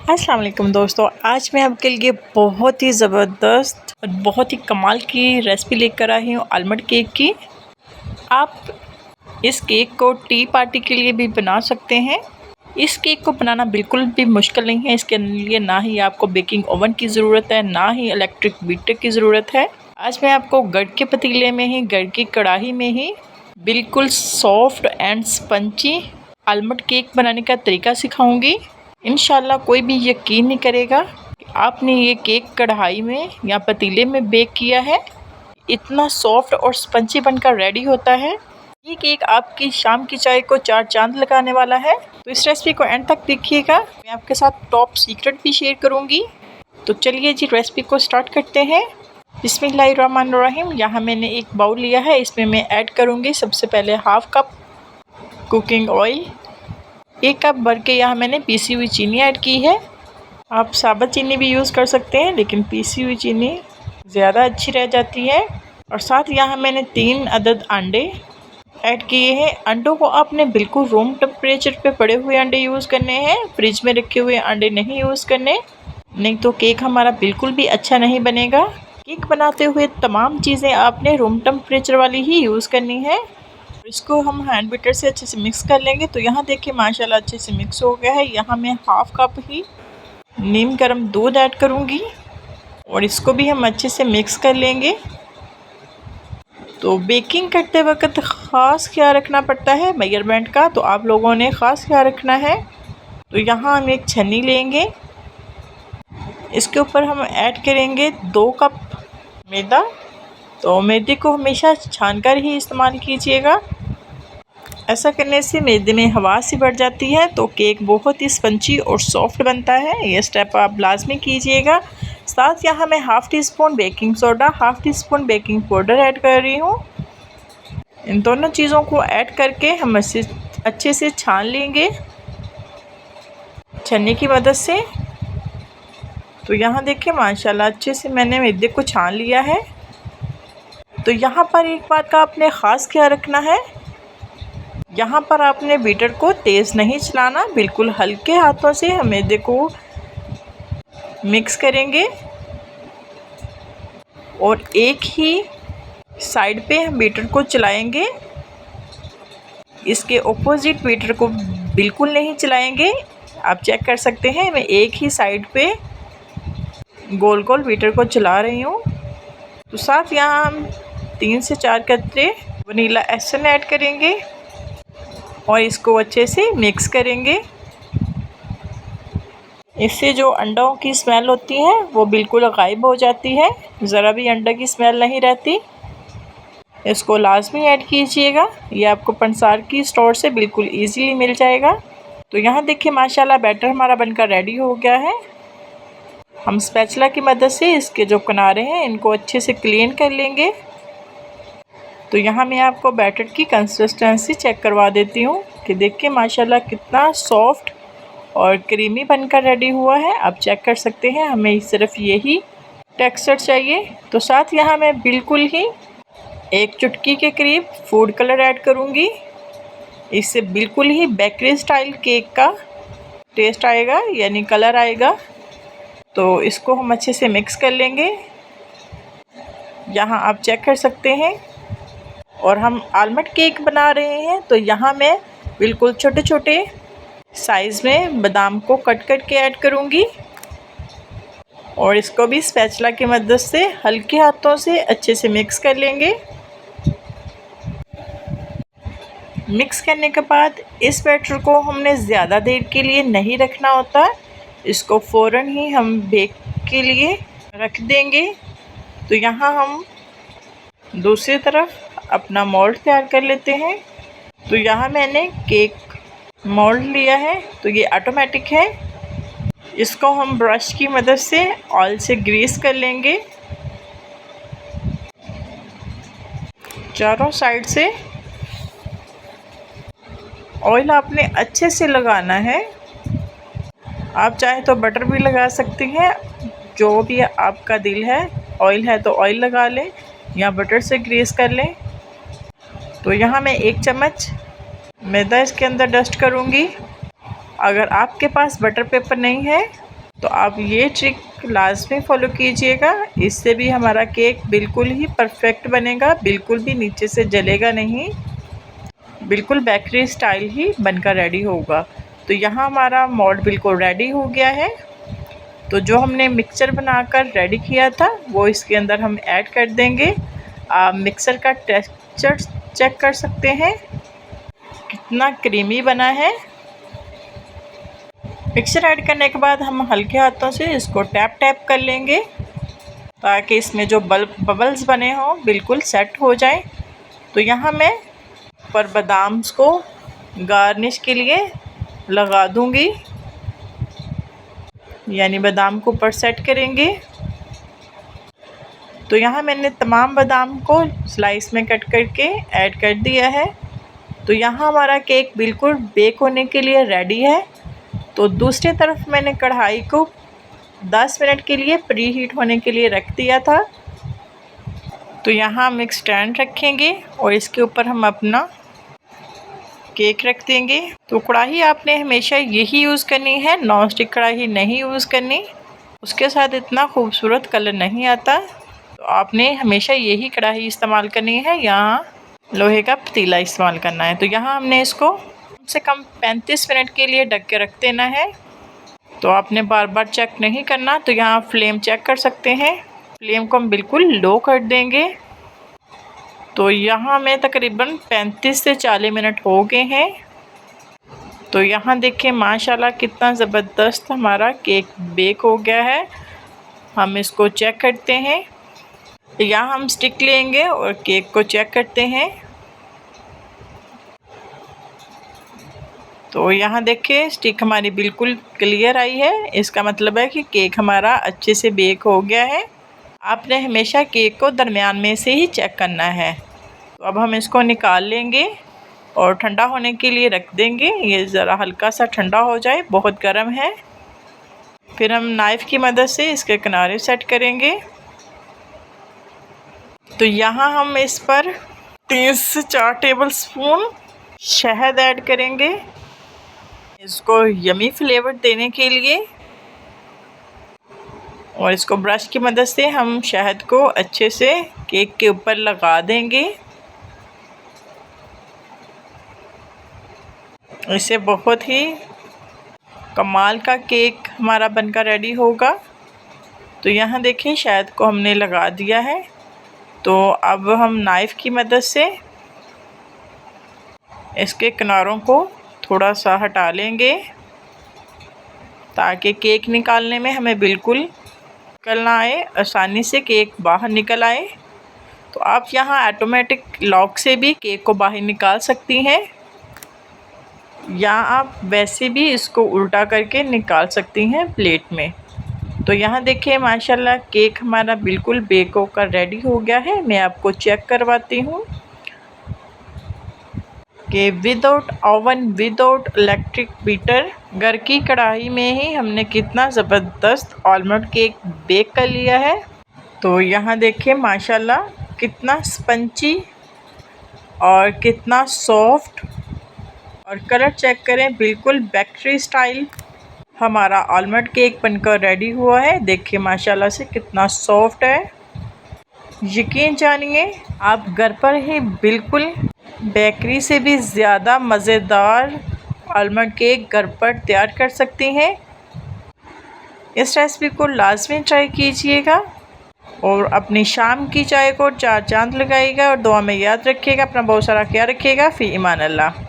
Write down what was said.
अस्सलाम वालेकुम दोस्तों, आज मैं आपके लिए बहुत ही ज़बरदस्त और बहुत ही कमाल की रेसिपी लेकर आई हूँ आलमंड केक की। आप इस केक को टी पार्टी के लिए भी बना सकते हैं। इस केक को बनाना बिल्कुल भी मुश्किल नहीं है। इसके लिए ना ही आपको बेकिंग ओवन की ज़रूरत है, ना ही इलेक्ट्रिक बीटर की ज़रूरत है। आज मैं आपको गढ़ के पतीले में ही, गढ़ की कढ़ाई में ही बिल्कुल soft and spongy almond cake बनाने का तरीका सिखाऊंगी। इंशाल्लाह कोई भी यकीन नहीं करेगा कि आपने ये केक कढ़ाई में या पतीले में बेक किया है। इतना सॉफ्ट और स्पंची बनकर रेडी होता है। ये केक आपकी शाम की चाय को चार चांद लगाने वाला है। तो इस रेसिपी को एंड तक देखिएगा। मैं आपके साथ टॉप सीक्रेट भी शेयर करूंगी। तो चलिए जी रेसिपी को स्टार्ट करते हैं। बिस्मिल्लाहिर्रहमानिर्रहीम। यहाँ मैंने एक बाउल लिया है। इसमें मैं ऐड करूँगी सबसे पहले half cup cooking oil. 1 cup भर के यहाँ मैंने पीसी हुई चीनी ऐड की है। आप साबुत चीनी भी यूज़ कर सकते हैं, लेकिन पीसी हुई चीनी ज़्यादा अच्छी रह जाती है। और साथ यहाँ मैंने 3 अदद अंडे ऐड किए हैं। अंडों को आपने बिल्कुल रूम टेम्परेचर पे पड़े हुए अंडे यूज़ करने हैं। फ्रिज में रखे हुए अंडे नहीं यूज़ करने, नहीं तो केक हमारा बिल्कुल भी अच्छा नहीं बनेगा। केक बनाते हुए तमाम चीज़ें आपने रूम टेम्परेचर वाली ही यूज़ करनी है। इसको हम हैंड बीटर से अच्छे से मिक्स कर लेंगे। तो यहाँ देखिए माशाल्लाह अच्छे से मिक्स हो गया है। यहाँ मैं हाफ कप ही नीम गर्म दूध ऐड करूँगी और इसको भी हम अच्छे से मिक्स कर लेंगे। तो बेकिंग करते वक्त ख़ास ख्याल रखना पड़ता है मेजरमेंट का, तो आप लोगों ने ख़ास ख्याल रखना है। तो यहाँ हम एक छन्नी लेंगे, इसके ऊपर हम ऐड करेंगे 2 कप मैदा। तो मैदे को हमेशा छान कर ही इस्तेमाल कीजिएगा। ऐसा करने से मैदे में हवा सी बढ़ जाती है, तो केक बहुत ही स्पंची और सॉफ्ट बनता है। ये स्टेप आप लाजमी कीजिएगा। साथ यहाँ मैं half tea spoon baking soda, half tea spoon baking powder add कर रही हूँ। इन दोनों चीज़ों को ऐड करके हम अच्छे से छान लेंगे छन्नी की मदद से। तो यहाँ देखिए माशाल्लाह अच्छे से मैंने मैदे को छान लिया है। तो यहाँ पर एक बात का आपने ख़ास ख्याल रखना है, यहाँ पर आपने बीटर को तेज़ नहीं चलाना, बिल्कुल हल्के हाथों से हम मैदे को मिक्स करेंगे और एक ही साइड पे हम बीटर को चलाएंगे। इसके ऑपोजिट बीटर को बिल्कुल नहीं चलाएंगे। आप चेक कर सकते हैं मैं एक ही साइड पे गोल गोल बीटर को चला रही हूँ। तो साथ यहाँ हम 3 से 4 कतरे वनीला एसेंस ऐड करेंगे और इसको अच्छे से मिक्स करेंगे। इससे जो अंडों की स्मेल होती है वो बिल्कुल गायब हो जाती है, ज़रा भी अंडा की स्मेल नहीं रहती। इसको लाजमी ऐड कीजिएगा। ये आपको पंसार की स्टोर से बिल्कुल इजीली मिल जाएगा। तो यहाँ देखिए माशाल्लाह बैटर हमारा बनकर रेडी हो गया है। हम स्पैचुला की मदद से इसके जो किनारे हैं इनको अच्छे से क्लीन कर लेंगे। तो यहाँ मैं आपको बैटर की कंसिस्टेंसी चेक करवा देती हूँ कि देखिए माशाल्लाह कितना सॉफ्ट और क्रीमी बनकर रेडी हुआ है। आप चेक कर सकते हैं, हमें सिर्फ यही टेक्सचर चाहिए। तो साथ यहाँ मैं बिल्कुल ही 1 चुटकी के करीब फूड कलर ऐड करूँगी। इससे बिल्कुल ही बेकरी स्टाइल केक का टेस्ट आएगा, यानी कलर आएगा। तो इसको हम अच्छे से मिक्स कर लेंगे। यहाँ आप चेक कर सकते हैं। और हम आलमंड केक बना रहे हैं, तो यहाँ मैं बिल्कुल छोटे छोटे साइज़ में बादाम को कट करके ऐड करूँगी और इसको भी स्पैचुला की मदद से हल्के हाथों से अच्छे से मिक्स कर लेंगे। मिक्स करने के बाद इस बैटर को हमने ज़्यादा देर के लिए नहीं रखना होता, इसको फ़ौरन ही हम बेक के लिए रख देंगे। तो यहाँ हम दूसरी तरफ अपना मोल्ड तैयार कर लेते हैं। तो यहाँ मैंने केक मोल्ड लिया है, तो ये ऑटोमेटिक है। इसको हम ब्रश की मदद से ऑयल से ग्रीस कर लेंगे चारों साइड से। ऑयल आपने अच्छे से लगाना है। आप चाहे तो बटर भी लगा सकती हैं, जो भी आपका दिल है। ऑयल है तो ऑयल लगा लें या बटर से ग्रीस कर लें। तो यहाँ मैं 1 चम्मच मैदा इसके अंदर डस्ट करूँगी। अगर आपके पास बटर पेपर नहीं है तो आप ये ट्रिक लाजमी फॉलो कीजिएगा, इससे भी हमारा केक बिल्कुल ही परफेक्ट बनेगा, बिल्कुल भी नीचे से जलेगा नहीं, बिल्कुल बेकरी स्टाइल ही बनकर रेडी होगा। तो यहाँ हमारा मोल्ड बिल्कुल रेडी हो गया है। तो जो हमने मिक्सचर बनाकर रेडी किया था वो इसके अंदर हम ऐड कर देंगे। आप मिक्सर का टेक्सचर चेक कर सकते हैं कितना क्रीमी बना है। मिक्सर ऐड करने के बाद हम हल्के हाथों से इसको टैप टैप कर लेंगे ताकि इसमें जो बबल्स बने हों बिल्कुल सेट हो जाए। तो यहाँ मैं ऊपर बादाम को गार्निश के लिए लगा दूँगी, यानी बादाम को ऊपर सेट करेंगे। तो यहाँ मैंने तमाम बादाम को स्लाइस में कट करके ऐड कर दिया है। तो यहाँ हमारा केक बिल्कुल बेक होने के लिए रेडी है। तो दूसरी तरफ मैंने कढ़ाई को 10 मिनट के लिए प्री हीट होने के लिए रख दिया था। तो यहाँ हम एक स्टैंड रखेंगे और इसके ऊपर हम अपना केक रख देंगे। तो कढ़ाई आपने हमेशा यही यूज़ करनी है, नॉन स्टिक कढ़ाई नहीं यूज़ करनी, उसके साथ इतना खूबसूरत कलर नहीं आता। तो आपने हमेशा यही कढ़ाई इस्तेमाल करनी है, यहाँ लोहे का पतीला इस्तेमाल करना है। तो यहाँ हमने इसको कम से कम 35 मिनट के लिए ढक के रख देना है। तो आपने बार बार चेक नहीं करना। तो यहाँ फ्लेम चेक कर सकते हैं, फ्लेम को हम बिल्कुल लो कर देंगे। तो यहाँ में तकरीबन 35 से 40 मिनट हो गए हैं। तो यहाँ देखिए माशाल्लाह कितना ज़बरदस्त हमारा केक बेक हो गया है। हम इसको चेक करते हैं। यहाँ हम स्टिक लेंगे और केक को चेक करते हैं। तो यहाँ देखिए स्टिक हमारी बिल्कुल क्लियर आई है, इसका मतलब है कि केक हमारा अच्छे से बेक हो गया है। आपने हमेशा केक को दरमियान में से ही चेक करना है। तो अब हम इसको निकाल लेंगे और ठंडा होने के लिए रख देंगे। ये ज़रा हल्का सा ठंडा हो जाए, बहुत गर्म है। फिर हम नाइफ़ की मदद से इसके किनारे सेट करेंगे। तो यहाँ हम इस पर 3 से 4 टेबल स्पून शहद ऐड करेंगे, इसको यमी फ्लेवर देने के लिए। और इसको ब्रश की मदद से हम शहद को अच्छे से केक के ऊपर लगा देंगे। इससे बहुत ही कमाल का केक हमारा बनकर रेडी होगा। तो यहाँ देखिए शहद को हमने लगा दिया है। तो अब हम नाइफ़ की मदद से इसके किनारों को थोड़ा सा हटा लेंगे ताकि केक निकालने में हमें बिल्कुल निकल ना आए, आसानी से केक बाहर निकल आए। तो आप यहाँ ऑटोमेटिक लॉक से भी केक को बाहर निकाल सकती हैं, या आप वैसे भी इसको उल्टा करके निकाल सकती हैं प्लेट में। तो यहाँ देखिए माशाल्लाह केक हमारा बिल्कुल बेक होकर रेडी हो गया है। मैं आपको चेक करवाती हूँ कि without oven, without electric beater, घर की कढ़ाई में ही हमने कितना ज़बरदस्त आलमंड केक बेक कर लिया है। तो यहाँ देखिए माशाल्लाह कितना स्पंची और कितना सॉफ्ट, और कलर चेक करें बिल्कुल बेकरी स्टाइल हमारा आलमंड केक बनकर रेडी हुआ है। देखिए माशाल्लाह से कितना सॉफ्ट है। यकीन जानिए आप घर पर ही बिल्कुल बेकरी से भी ज़्यादा मज़ेदार आलमंड केक घर पर तैयार कर सकती हैं। इस रेसिपी को लाजमी ट्राई कीजिएगा और अपनी शाम की चाय को 4 चांद लगाइएगा। और दुआ में याद रखिएगा, अपना बहुत सारा ख्याल रखिएगा। फ़ी ईमान अल्लाह।